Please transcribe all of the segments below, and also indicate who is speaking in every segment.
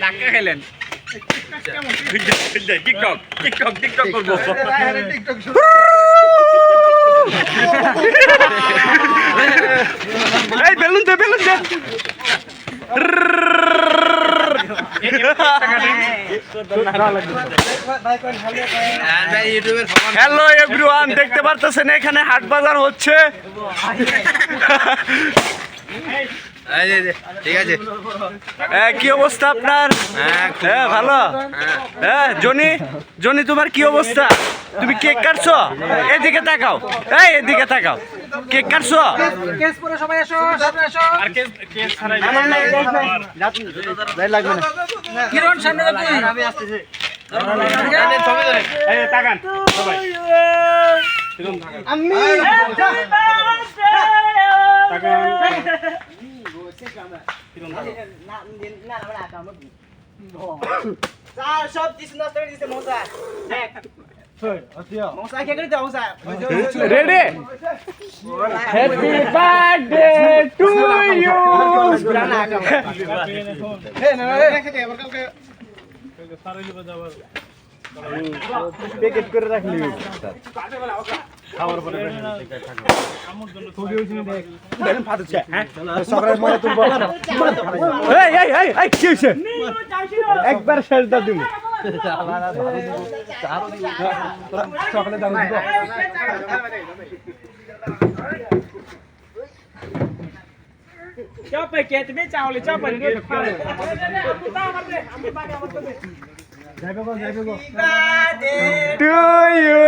Speaker 1: ধাক্কা খেলেন TikTok TikTok TikTok করবো এই বেলুন দে হ্যালো এভরিওয়ান, দেখতে পারতেছেন এখানে হাট বাজার হচ্ছে।
Speaker 2: ঠিক আছে,
Speaker 1: কি অবস্থা আপনার? হ্যাঁ ভালো। হ্যাঁ জনি, জনি তোমার কি অবস্থা? তুমি কেক কাটছো? এদিকে তাকাও, এই এদিকে তাকাও। কেক কাটছো?
Speaker 3: কেস পরে সবাই এসো, সামনে এসো।
Speaker 1: আর কেক ছাড়াই
Speaker 3: লাগবে না। কিরণ সামনে যা তুই।
Speaker 2: আমি আসতেছি।
Speaker 1: এই তাকান সবাই।
Speaker 3: আমি
Speaker 1: তাকান।
Speaker 3: সব কিছু নষ্ট করে দিছে মশা। দেখ মশা কে করে দাও মশা।
Speaker 1: Ready? Happy birthday to you. Packet করে রাখলি খাওয়ার পরে কি হয়েছে? একবার শেষটা দিব।
Speaker 3: চাপে কেটে দে চাওলে চাপে রে
Speaker 1: to you.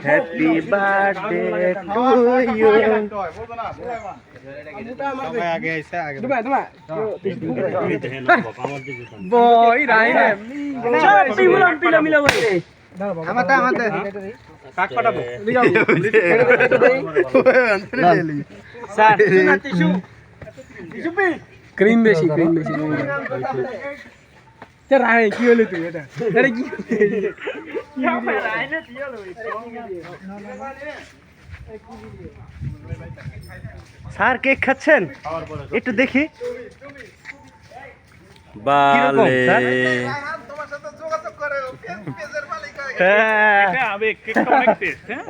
Speaker 1: Happy birthday to you. বই রাইনে মিলা মিলা বই আমাতে আমাতে কাক পাঠাবো স্যার টিস্যু টিস্যু পি ক্রিম বেশি তে রাই কি হলো তুই এটা আরে কি কি হবে রাইনে কি হলো স্যার কেক খাচ্ছেন? একটু দেখি। বালে তোমার সাথে যোগাযোগ করে পেজের মালিক হয়ে গেছে। হ্যাঁ